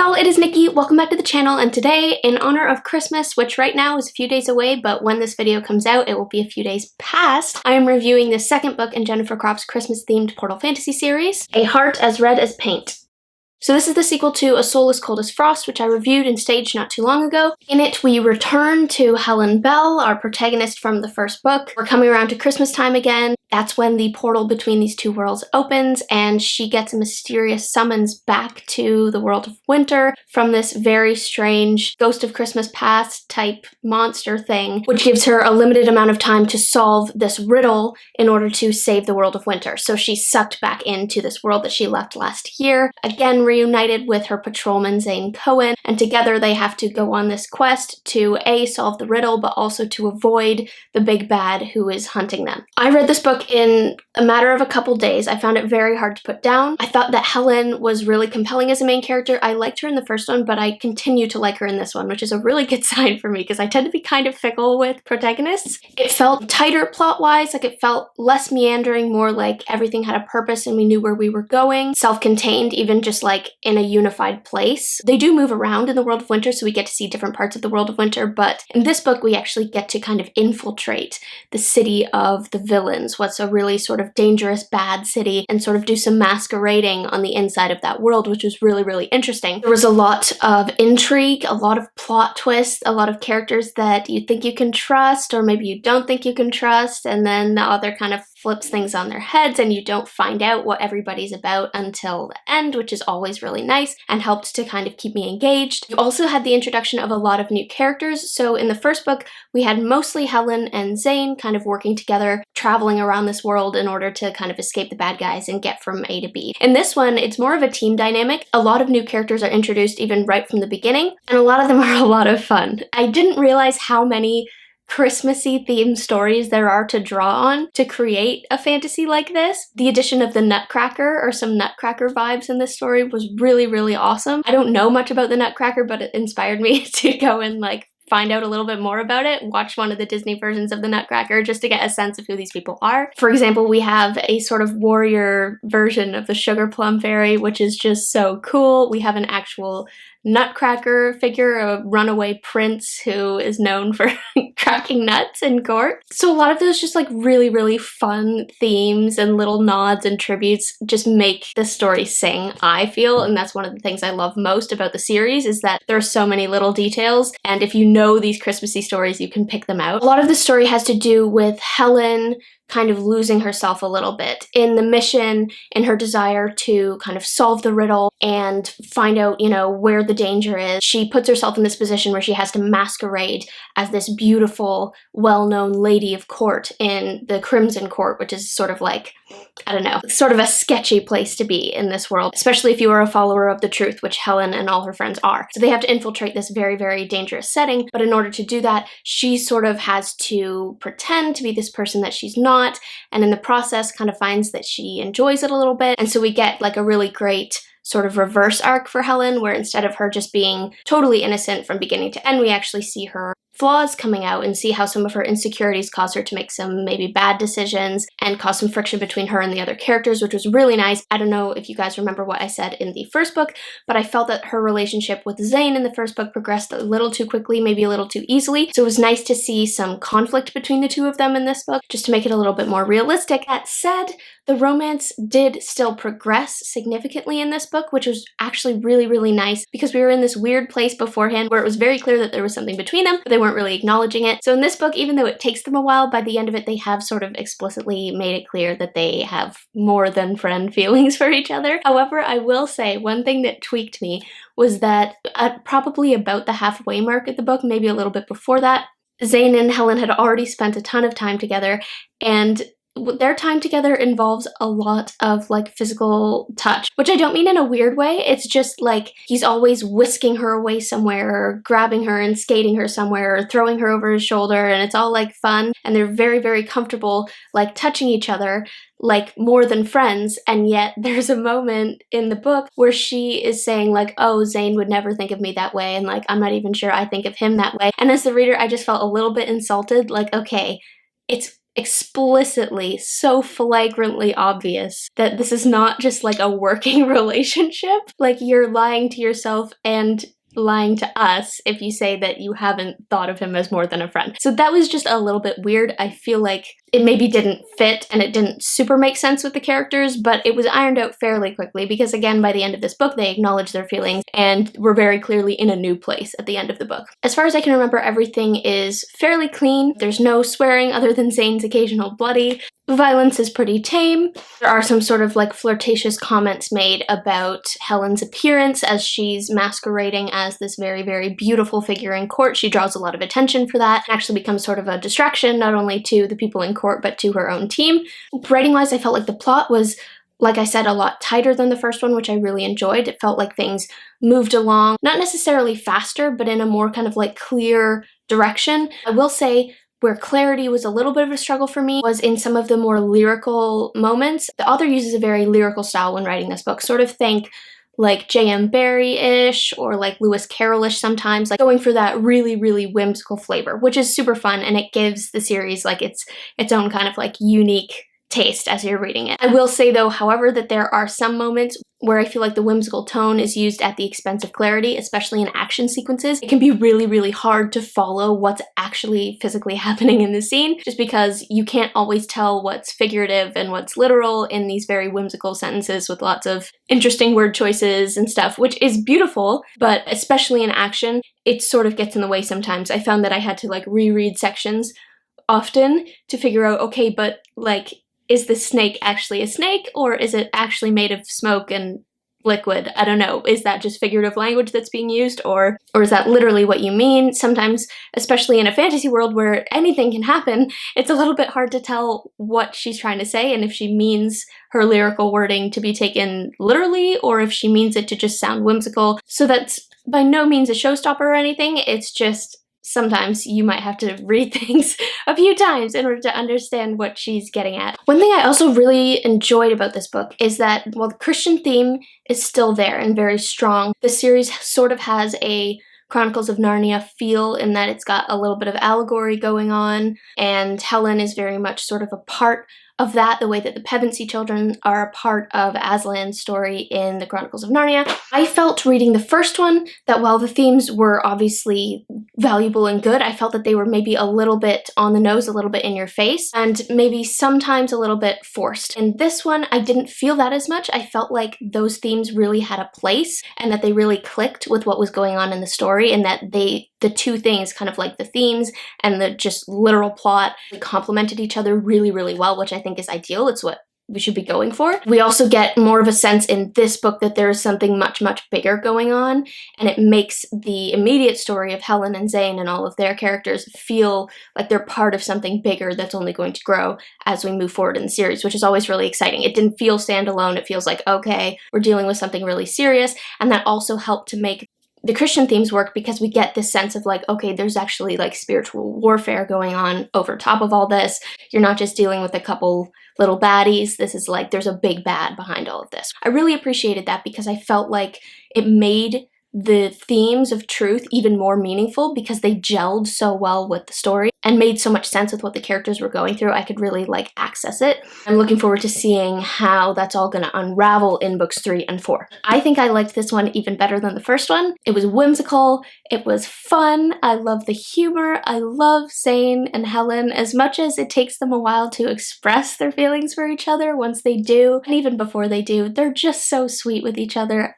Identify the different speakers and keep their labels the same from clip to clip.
Speaker 1: y'all, it is Nikki. Welcome back to the channel, and today, in honor of Christmas, which right now is a few days away, but when this video comes out, it will be a few days past, I am reviewing the second book in Jennifer Kropf's Christmas-themed Portal Fantasy series, A Heart as Red as Paint. So this is the sequel to A Soul as Cold as Frost, which I reviewed and staged not too long ago. In it, we return to Helen Bell, our protagonist from the first book. We're coming around to Christmas time again. That's when the portal between these two worlds opens, and she gets a mysterious summons back to the world of winter from this very strange Ghost of Christmas Past type monster thing, which gives her a limited amount of time to solve this riddle in order to save the world of winter. So she's sucked back into this world that she left last year, again reunited with her patrolman Zane Cohen, and together they have to go on this quest to A, solve the riddle, but also to avoid the big bad who is hunting them. I read this book in a matter of a couple days. I found it very hard to put down. I thought that Helen was really compelling as a main character. I liked her in the first one, but I continue to like her in this one, which is a really good sign for me because I tend to be kind of fickle with protagonists. It felt tighter plot-wise, like it felt less meandering, more like everything had a purpose and we knew where we were going. Self-contained, even just like in a unified place. They do move around in the world of winter, so we get to see different parts of the world of winter, but in this book we actually get to kind of infiltrate the city of the villains, what's a really sort of dangerous bad city, and sort of do some masquerading on the inside of that world, which was really, really interesting. There was a lot of intrigue, a lot of plot twists, a lot of characters that you think you can trust, or maybe you don't think you can trust, and then the other kind of flips things on their heads and you don't find out what everybody's about until the end, which is always really nice and helped to kind of keep me engaged. You also had the introduction of a lot of new characters. So in the first book, we had mostly Helen and Zane kind of working together, traveling around this world in order to kind of escape the bad guys and get from A to B. In this one, it's more of a team dynamic. A lot of new characters are introduced even right from the beginning, and a lot of them are a lot of fun. I didn't realize how many Christmassy themed stories there are to draw on to create a fantasy like this. The addition of the Nutcracker, or some Nutcracker vibes in this story, was really, really awesome. I don't know much about the Nutcracker, but it inspired me to go and like find out a little bit more about it, watch one of the Disney versions of the Nutcracker just to get a sense of who these people are. For example, we have a sort of warrior version of the Sugar Plum Fairy, which is just so cool. We have an actual Nutcracker figure, a runaway prince who is known for cracking nuts in court. So a lot of those just like really, really fun themes and little nods and tributes just make this story sing, I feel, and that's one of the things I love most about the series, is that there are so many little details, and if you know these Christmassy stories, you can pick them out. A lot of the story has to do with Helen kind of losing herself a little bit in the mission, in her desire to kind of solve the riddle and find out, you know, where the danger is. She puts herself in this position where she has to masquerade as this beautiful, well-known lady of court in the Crimson Court, which is sort of like, I don't know, sort of a sketchy place to be in this world, especially if you are a follower of the truth, which Helen and all her friends are. So they have to infiltrate this very, very dangerous setting, but in order to do that, she sort of has to pretend to be this person that she's not, and in the process kind of finds that she enjoys it a little bit. And so we get like a really great sort of reverse arc for Helen, where instead of her just being totally innocent from beginning to end, we actually see her flaws coming out and see how some of her insecurities cause her to make some maybe bad decisions and cause some friction between her and the other characters, which was really nice. I don't know if you guys remember what I said in the first book, but I felt that her relationship with Zane in the first book progressed a little too quickly, maybe a little too easily. So it was nice to see some conflict between the two of them in this book, just to make it a little bit more realistic. That said, the romance did still progress significantly in this book, which was actually really, really nice because we were in this weird place beforehand where it was very clear that there was something between them, but they weren't really acknowledging it. So in this book, even though it takes them a while, by the end of it, they have sort of explicitly made it clear that they have more than friend feelings for each other. However, I will say one thing that tweaked me was that at probably about the halfway mark of the book, maybe a little bit before that, Zane and Helen had already spent a ton of time together, and their time together involves a lot of like physical touch, which I don't mean in a weird way. It's just like he's always whisking her away somewhere, or grabbing her and skating her somewhere, or throwing her over his shoulder, and it's all like fun, and they're very, very comfortable like touching each other like more than friends. And yet there's a moment in the book where she is saying like, oh, Zane would never think of me that way, and like I'm not even sure I think of him that way. And as the reader, I just felt a little bit insulted, like, okay, it's explicitly, so flagrantly obvious that this is not just like a working relationship. Like, you're lying to yourself and lying to us if you say that you haven't thought of him as more than a friend. So that was just a little bit weird. I feel like it maybe didn't fit and it didn't super make sense with the characters, but it was ironed out fairly quickly because, again, by the end of this book, they acknowledge their feelings and were very clearly in a new place at the end of the book. As far as I can remember, everything is fairly clean. There's no swearing other than Zane's occasional bloody. Violence is pretty tame. There are some sort of like flirtatious comments made about Helen's appearance as she's masquerading as this very, very beautiful figure in court. She draws a lot of attention for that and actually becomes sort of a distraction, not only to the people in court, but to her own team. Writing-wise, I felt like the plot was, like I said, a lot tighter than the first one, which I really enjoyed. It felt like things moved along, not necessarily faster, but in a more kind of like clear direction. I will say, where clarity was a little bit of a struggle for me was in some of the more lyrical moments. The author uses a very lyrical style when writing this book. Sort of think like J.M. Barrie-ish or like Lewis Carroll-ish sometimes, like going for that really, really whimsical flavor, which is super fun, and it gives the series like its own kind of like unique taste as you're reading it. I will say though, however, that there are some moments where I feel like the whimsical tone is used at the expense of clarity, especially in action sequences. It can be really, really hard to follow what's actually physically happening in the scene, just because you can't always tell what's figurative and what's literal in these very whimsical sentences with lots of interesting word choices and stuff, which is beautiful, but especially in action, it sort of gets in the way sometimes. I found that I had to like reread sections often to figure out, okay, but like, is the snake actually a snake, or is it actually made of smoke and liquid? I don't know. Is that just figurative language that's being used, or is that literally what you mean? Sometimes, especially in a fantasy world where anything can happen, it's a little bit hard to tell what she's trying to say and if she means her lyrical wording to be taken literally, or if she means it to just sound whimsical. So that's by no means a showstopper or anything. It's just sometimes you might have to read things a few times in order to understand what she's getting at. One thing I also really enjoyed about this book is that while the Christian theme is still there and very strong, the series sort of has a Chronicles of Narnia feel in that it's got a little bit of allegory going on, and Helen is very much sort of a part of that, the way that the Pevensey children are a part of Aslan's story in the Chronicles of Narnia. I felt reading the first one that while the themes were obviously valuable and good, I felt that they were maybe a little bit on the nose, a little bit in your face, and maybe sometimes a little bit forced. In this one, I didn't feel that as much. I felt like those themes really had a place and that they really clicked with what was going on in the story, and that the two things, kind of like the themes and the just literal plot, complemented each other really, really well, which I think is ideal. It's what we should be going for. We also get more of a sense in this book that there is something much, much bigger going on, and it makes the immediate story of Helen and Zane and all of their characters feel like they're part of something bigger that's only going to grow as we move forward in the series, which is always really exciting. It didn't feel standalone. It feels like, okay, we're dealing with something really serious, and that also helped to make the Christian themes work because we get this sense of like, okay, there's actually like spiritual warfare going on over top of all this. You're not just dealing with a couple little baddies. This is like, there's a big bad behind all of this. I really appreciated that because I felt like it made the themes of truth even more meaningful because they gelled so well with the story and made so much sense with what the characters were going through. I could really like access it. I'm looking forward to seeing how that's all going to unravel in books 3 and 4. I think I liked this one even better than the first one. It was whimsical. It was fun. I love the humor. I love Zane and Helen as much as it takes them a while to express their feelings for each other. Once they do, and even before they do, they're just so sweet with each other.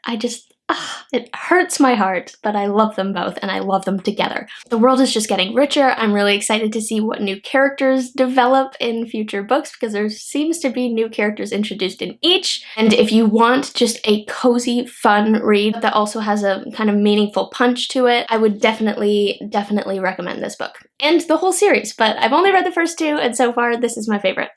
Speaker 1: It hurts my heart, but I love them both and I love them together. The world is just getting richer. I'm really excited to see what new characters develop in future books because there seems to be new characters introduced in each. And if you want just a cozy, fun read that also has a kind of meaningful punch to it, I would definitely recommend this book. And the whole series, but I've only read the first 2 and so far this is my favorite.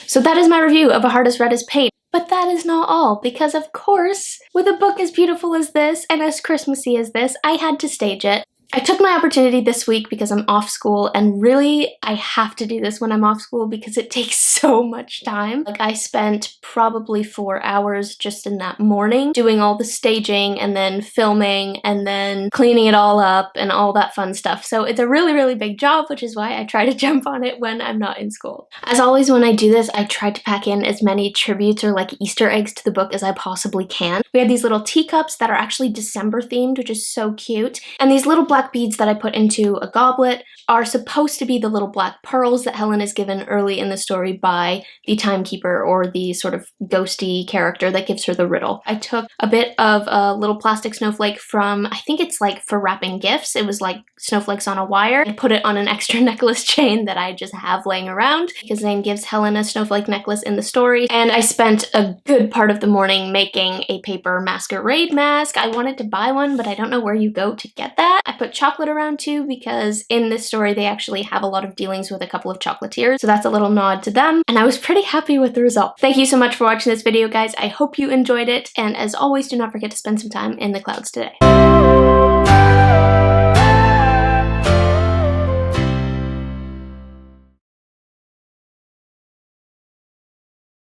Speaker 1: So that is my review of A Heart as Red as Paint. But that is not all, because of course, with a book as beautiful as this and as Christmassy as this, I had to stage it. I took my opportunity this week because I'm off school, and really I have to do this when I'm off school because it takes so much time. Like, I spent probably 4 hours just in that morning doing all the staging and then filming and then cleaning it all up and all that fun stuff. So it's a really, really big job, which is why I try to jump on it when I'm not in school. As always, when I do this, I try to pack in as many tributes or like Easter eggs to the book as I possibly can. We have these little teacups that are actually December themed, which is so cute. And these little black beads that I put into a goblet are supposed to be the little black pearls that Helen is given early in the story by the timekeeper, or the sort of ghosty character that gives her the riddle. I took a bit of a little plastic snowflake from, I think it's like for wrapping gifts. It was like snowflakes on a wire. I put it on an extra necklace chain that I just have laying around because Zane gives Helen a snowflake necklace in the story. And I spent a good part of the morning making a paper masquerade mask. I wanted to buy one, but I don't know where you go to get that. I put chocolate around too because in this story they actually have a lot of dealings with a couple of chocolatiers, so that's a little nod to them, and I was pretty happy with the result. Thank you so much for watching this video, guys. I hope you enjoyed it, and as always, do not forget to spend some time in the clouds today.